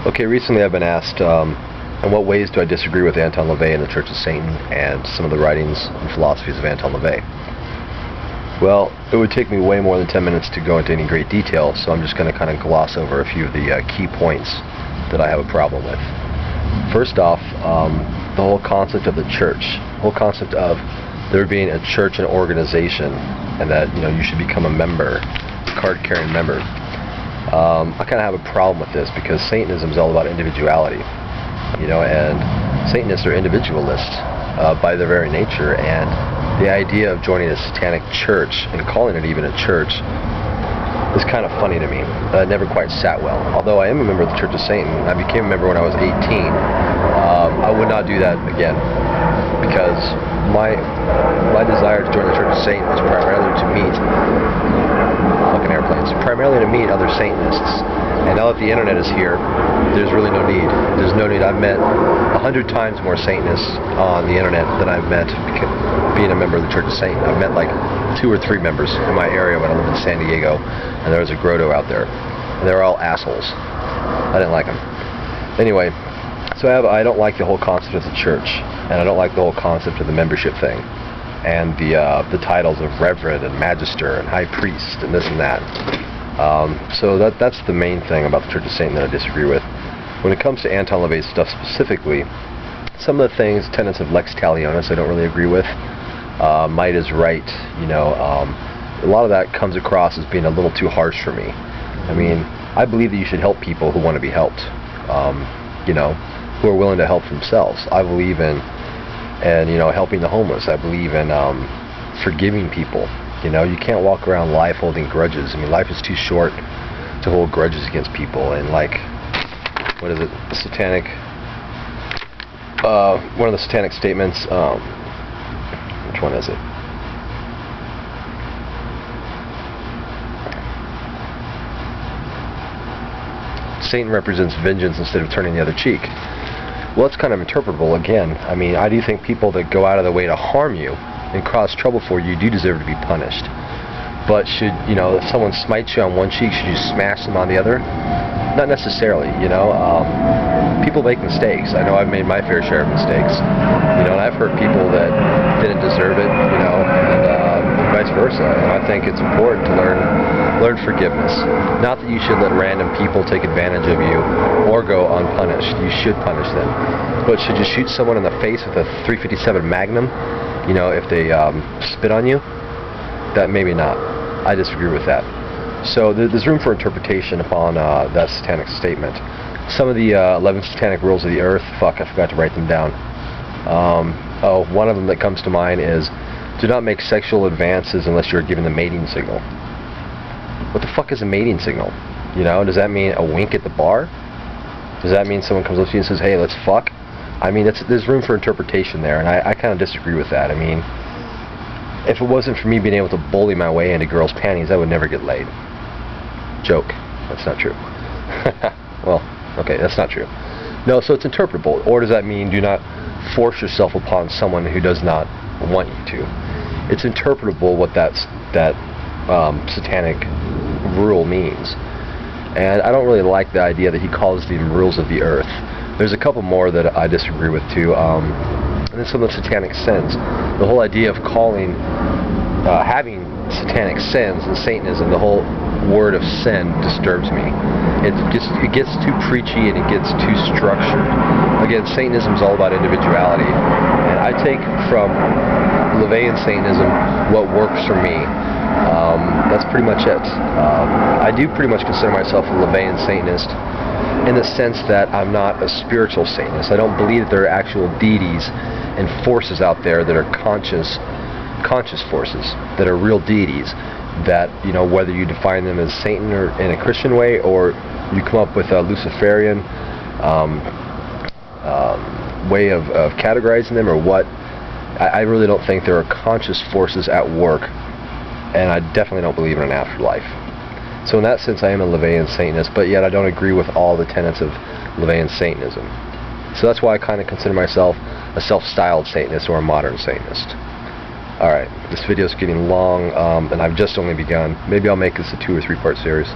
Okay, recently I've been asked, in what ways do I disagree with Anton LaVey and the Church of Satan and some of the writings and philosophies of Anton LaVey? Well, it would take me way more than 10 minutes to go into any great detail, so I'm just going to kind of gloss over a few of the key points that I have a problem with. First off, the whole concept of the church, the whole concept of there being a church and organization, and that you should become a member, card-carrying member. I kind of have a problem with this because Satanism is all about individuality, and Satanists are individualists by their very nature, and the idea of joining a satanic church and calling it even a church is kind of funny to me. It never quite sat well. Although I am a member of the Church of Satan, I became a member when I was 18. I would not do that again because my desire to join the Church of Satan was primarily to meet primarily to meet other Satanists. And now that the internet is here, there's really no need. There's no need. I've met 100 times more Satanists on the internet than I've met being a member of the Church of Satan. I've met like 2 or 3 members in my area when I lived in San Diego, and there was a grotto out there, and they were all assholes. I didn't like them. Anyway, so I don't like the whole concept of the church, and I don't like the whole concept of the membership thing, and the titles of Reverend and Magister and High Priest and this and that. So that's the main thing about the Church of Satan that I disagree with. When it comes to Anton LaVey's stuff specifically, some of the things, tenets of Lex Talionis, I don't really agree with. Might is right, a lot of that comes across as being a little too harsh for me. I mean, I believe that you should help people who want to be helped, who are willing to help themselves. I believe in helping the homeless. I believe in forgiving people. You can't walk around life holding grudges. I mean, life is too short to hold grudges against people. And what is it? The Satanic. One of the Satanic statements. Which one is it? Satan represents vengeance instead of turning the other cheek. Well, it's kind of interpretable again. I mean, I do think people that go out of their way to harm you and cause trouble for you do deserve to be punished. But if someone smites you on one cheek, should you smash them on the other? Not necessarily, People make mistakes. I know I've made my fair share of mistakes, and I've hurt people that didn't deserve it, and vice versa. And I think it's important to learn forgiveness. Not that you should let random people take advantage of you or go unpunished. You should punish them. But should you shoot someone in the face with a .357 Magnum, if they spit on you? That maybe not. I disagree with that. So there's room for interpretation upon that satanic statement. Some of the 11 satanic rules of the earth, I forgot to write them down. One of them that comes to mind is, do not make sexual advances unless you're given the mating signal. What the fuck is a mating signal? Does that mean a wink at the bar? Does that mean someone comes up to you and says, hey, let's fuck? I mean, there's room for interpretation there, and I kind of disagree with that. I mean, if it wasn't for me being able to bully my way into girls' panties, I would never get laid. Joke. That's not true. Well, okay, that's not true. No, so it's interpretable. Or does that mean do not force yourself upon someone who does not want you to? It's interpretable what that satanic rule means. And I don't really like the idea that he calls them rules of the earth. There's a couple more that I disagree with too. And then some of the satanic sins. The whole idea of having satanic sins in Satanism, the whole word of sin disturbs me. It gets too preachy and it gets too structured. Again, Satanism is all about individuality, and I take from LaVey and Satanism what works for me. That's pretty much it. I do pretty much consider myself a LaVeyan Satanist in the sense that I'm not a spiritual Satanist. I don't believe that there are actual deities and forces out there that are conscious forces, that are real deities, that, whether you define them as Satan or in a Christian way, or you come up with a Luciferian way of categorizing them, or what, I really don't think there are conscious forces at work, and I definitely don't believe in an afterlife. So in that sense, I am a LaVeyan Satanist, but yet I don't agree with all the tenets of LaVeyan Satanism. So that's why I kind of consider myself a self-styled Satanist or a modern Satanist. Alright, this video is getting long, and I've just only begun. Maybe I'll make this a 2 or 3 part series.